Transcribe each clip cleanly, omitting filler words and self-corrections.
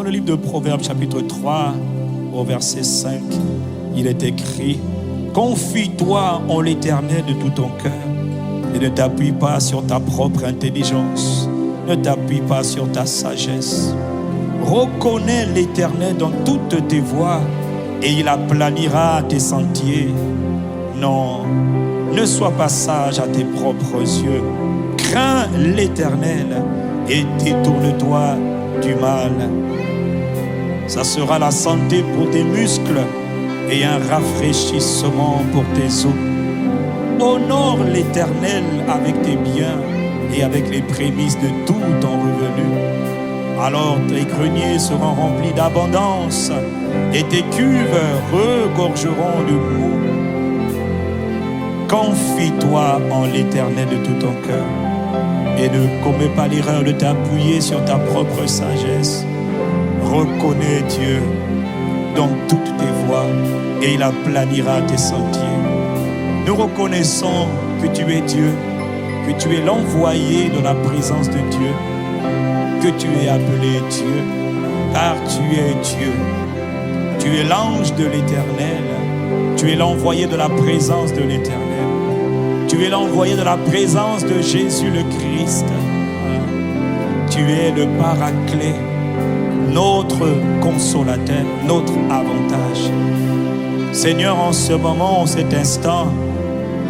le livre de Proverbes chapitre 3 au verset 5, il est écrit: confie-toi en l'Éternel de tout ton cœur et ne t'appuie pas sur ta propre intelligence, ne t'appuie pas sur ta sagesse. Reconnais l'Éternel dans toutes tes voies et il aplanira tes sentiers. Non, ne sois pas sage à tes propres yeux. Crains l'Éternel et détourne-toi du mal. Ça sera la santé pour tes muscles et un rafraîchissement pour tes os. Honore l'Éternel avec tes biens et avec les prémices de tout ton revenu. Alors tes greniers seront remplis d'abondance et tes cuves regorgeront de mou. Confie-toi en l'Éternel de tout ton cœur et ne commets pas l'erreur de t'appuyer sur ta propre sagesse. Reconnais Dieu dans toutes tes voies et il aplanira tes sentiers. Nous reconnaissons que tu es Dieu, que tu es l'envoyé de la présence de Dieu, que tu es appelé Dieu, car tu es Dieu. Tu es l'ange de l'Éternel, tu es l'envoyé de la présence de l'Éternel. Tu es l'envoyé de la présence de Jésus le Christ. Tu es le Paraclet, notre consolateur, notre avantage. Seigneur, en ce moment, en cet instant,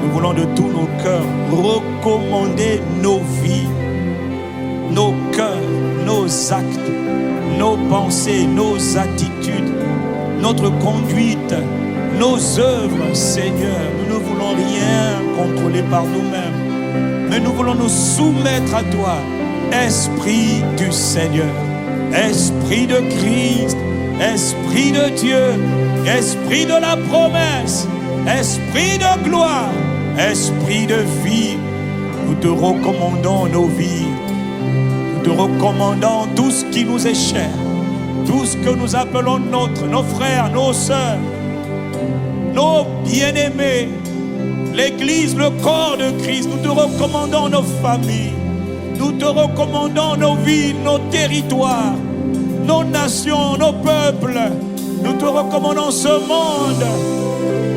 nous voulons de tous nos cœurs recommander nos vies, nos cœurs, nos actes, nos pensées, nos attitudes, notre conduite, nos œuvres, Seigneur. Nous ne voulons rien contrôler par nous-mêmes, mais nous voulons nous soumettre à toi, Esprit du Seigneur, Esprit de Christ, Esprit de Dieu, Esprit de la promesse, Esprit de gloire, Esprit de vie. Nous te recommandons nos vies, nous te recommandons tout ce qui nous est cher, tout ce que nous appelons nôtre, nos frères, nos sœurs, nos bien-aimés, l'Église, le corps de Christ. Nous te recommandons nos familles, nous te recommandons nos villes, nos territoires, nos nations, nos peuples. Nous te recommandons ce monde.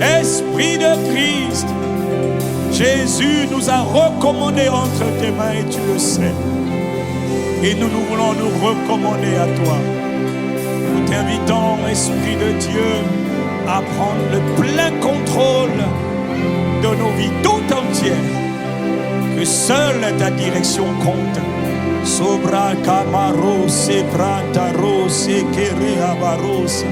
Esprit de Christ, Jésus nous a recommandés entre tes mains et tu le sais. Et nous voulons nous recommander à toi. Nous t'invitons, Esprit de Dieu, à prendre le plein contrôle de nos vies tout entières. Que seule ta direction compte. Sobra camaro se prantaro se kere avaros.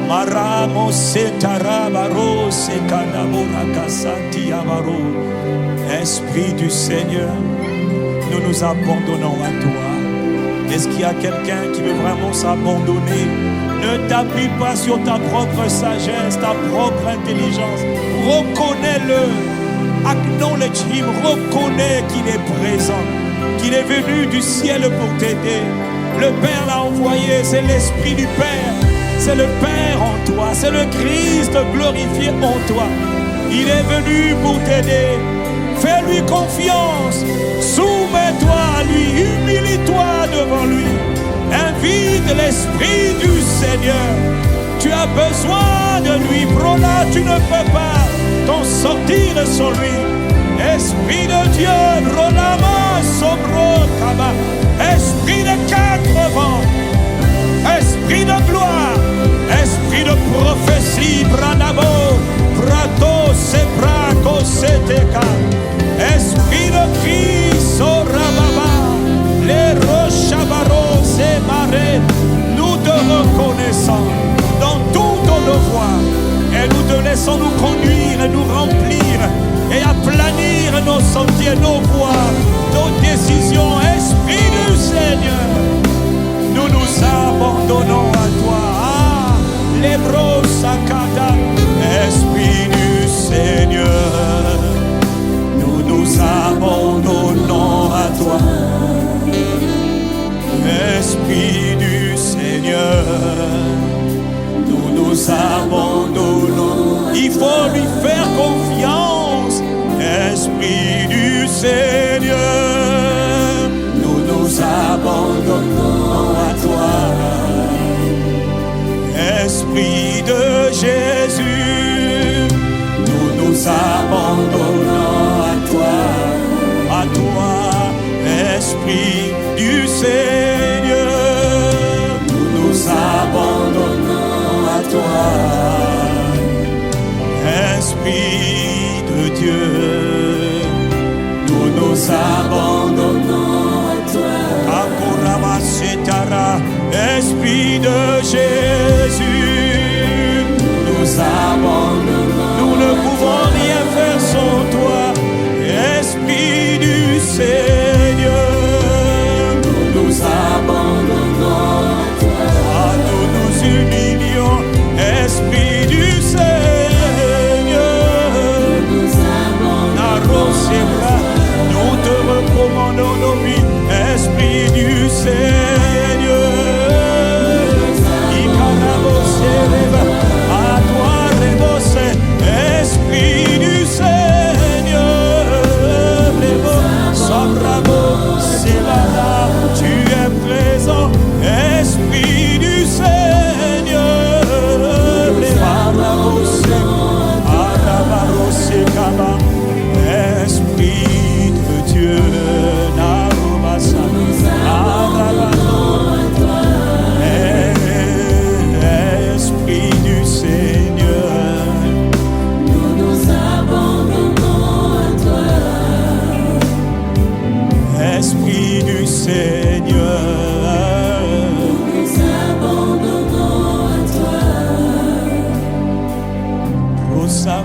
Maramo se tarabaro se kanabora kasanti avaro. Esprit du Seigneur, nous nous abandonnons à toi. Est-ce qu'il y a quelqu'un qui veut vraiment s'abandonner? Ne t'appuie pas sur ta propre sagesse, ta propre intelligence. Reconnais-le. Acknowledge him. Reconnais qu'il est présent, qu'il est venu du ciel pour t'aider. Le Père l'a envoyé, c'est l'Esprit du Père. C'est le Père en toi, c'est le Christ glorifié en toi. Il est venu pour t'aider. Fais-lui confiance. Soumets-toi à lui, humilie-toi devant lui. Invite l'Esprit du Seigneur. Tu as besoin de lui. Brola, tu ne peux pas t'en sortir sans lui. Esprit de Dieu, Brolama, Sobro, Kaba. Esprit de quatre vents. Esprit de gloire. Esprit de prophétie, Branabo, Prato, Sebraco, Seteka. Esprit de Christ, Sorababa, les Rochabaros et Marais, nous te reconnaissons dans toutes nos voies et nous te laissons nous conduire et nous remplir et aplanir nos sentiers, nos voies, nos décisions. Esprit du Seigneur, nous nous abandonnons à toi. Ah, les bros sakata, Esprit du Seigneur, nous nous abandonnons à toi. Esprit du Seigneur, nous nous abandonnons. Il faut lui faire confiance. Esprit du Seigneur, nous nous abandonnons à toi. Esprit de Jésus, nous nous abandonnons à toi, Esprit du Seigneur, nous nous abandonnons à toi, Esprit de Dieu, nous nous abandonnons à toi. Esprit de Jésus, nous abandonnons. Nous ne pouvons rien faire sans toi, Esprit du Seigneur. Nous nous abandonnons à toi. Nous nous humilions, Esprit du Seigneur. Nous nous abandonnons. Nous te recommandons nos vies, Esprit du Seigneur. À toi, Esprit du Seigneur, tu es présent, Esprit du Seigneur, Esprit de Dieu, Esprit du Seigneur, nous nous abandonnons à toi. Esprit du Seigneur, nous nous abandonnons à toi. Rosa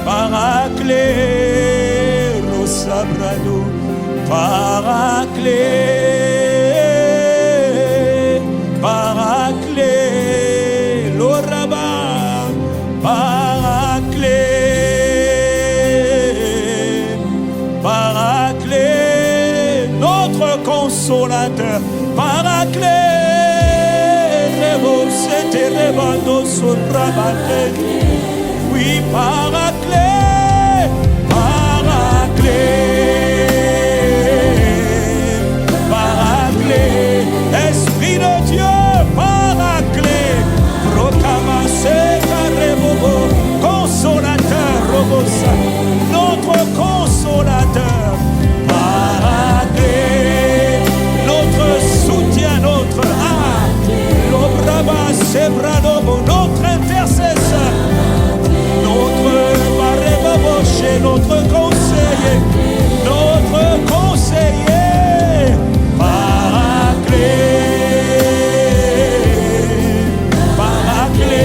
Paraclet, Rosa Brado, Paraclet, Loraba, Paraclet, notre consolateur, Paraclet, c'était Rebando sur Rabate, oui, Paraclet, Paraclet, Esprit de Dieu, Paraclet, Proclamase Carrebobo, consolateur, Robosa, notre consolateur, Paraclet, notre soutien, notre l'Obraba, Sebradobo, notre intercesseur, notre Barrebobo, chez notre conseiller, Paraclet,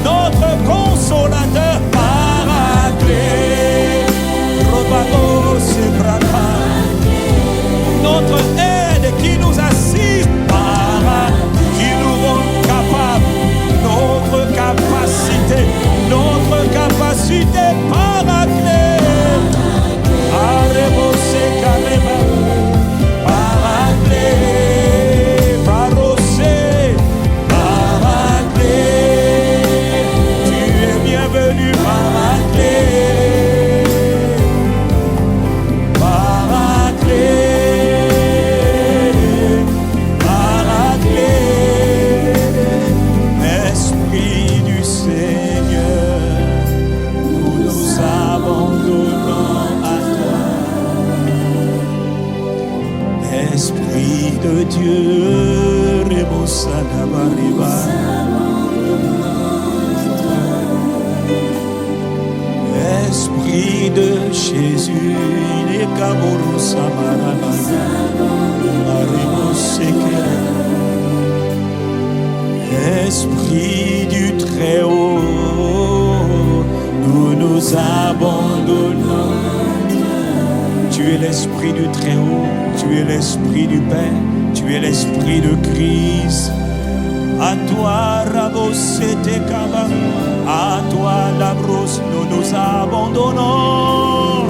notre consolateur, Paraclet, Robabo, Sebraka, notre aide qui nous assiste, qui nous rend capables, notre capacité, Paraclet, Arrebose Careba, Paraclet, Parosé, Paraclet, tu es bienvenu, Paraclet, Esprit du Seigneur, nous nous abandonnons à toi. Esprit de Dieu, Esprit de Jésus, Esprit du Très-Haut, nous nous abandonnons. Tu es l'Esprit du Très-Haut, tu es l'Esprit du Père, tu es l'Esprit de Christ. À toi, Rabos et Kaba, à toi, Labros, nous nous abandonnons.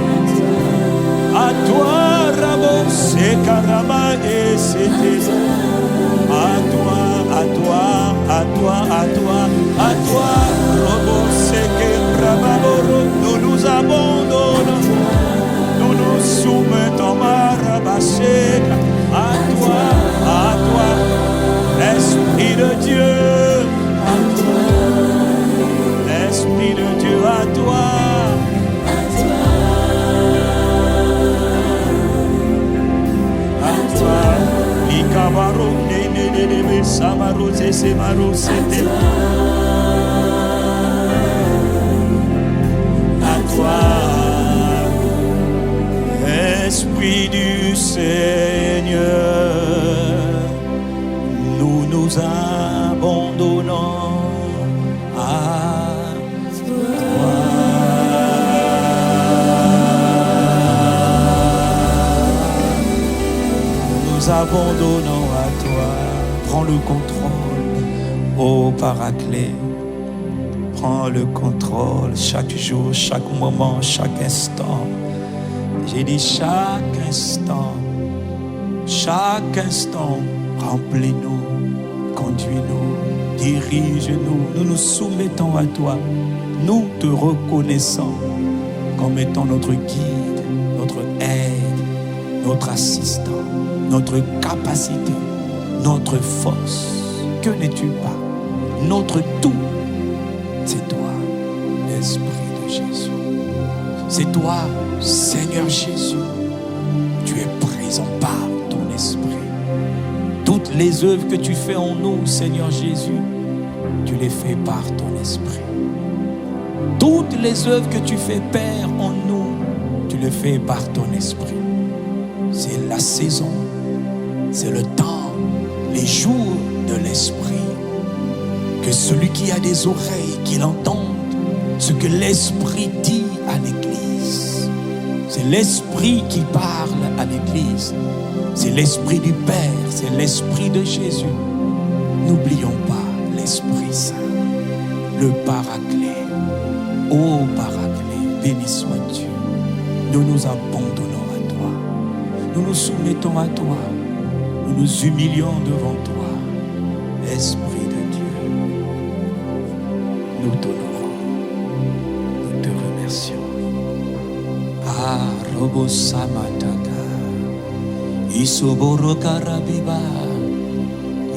À toi, Rabos et Karama et C'était. À toi, à toi, à toi, à toi, à toi, Rabos et Karababoro, nous nous abandonnons. Nous nous soumettons, Marabasek, à toi. À toi, Esprit du Seigneur, nous nous abandonnons à toi. Nous abandonnons à toi. Prends le contrôle, ô Paraclet. Prends le contrôle chaque jour, chaque moment, chaque instant. J'ai dit chaque instant, remplis-nous, conduis-nous, dirige-nous. Nous nous soumettons à toi. Nous te reconnaissons comme étant notre guide, notre aide, notre assistant, notre capacité, notre force. Que n'es-tu pas? Notre tout, c'est toi, Esprit de Jésus. C'est toi, Seigneur Jésus. Tu es présent par ton Esprit. Toutes les œuvres que tu fais en nous, Seigneur Jésus, tu les fais par ton Esprit. Toutes les œuvres que tu fais, Père, en nous, tu les fais par ton Esprit. C'est la saison, c'est le temps, les jours de l'Esprit. Que celui qui a des oreilles, qu'il entende ce que l'Esprit dit à l'Église. C'est l'Esprit qui parle à l'Église. C'est l'Esprit du Père, c'est l'Esprit de Jésus. N'oublions pas l'Esprit Saint, le Paraclet. Ô Paraclet, béni sois-tu. Nous nous abandonnons à toi. Nous nous soumettons à toi. Nous nous humilions devant toi. Esprit de Dieu, nous t'honorons. Nous te remercions. Ah, Robo Samataka, Isoboro Karabiba,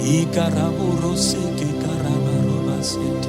Ikaraboro Seke Karabaroba Sete.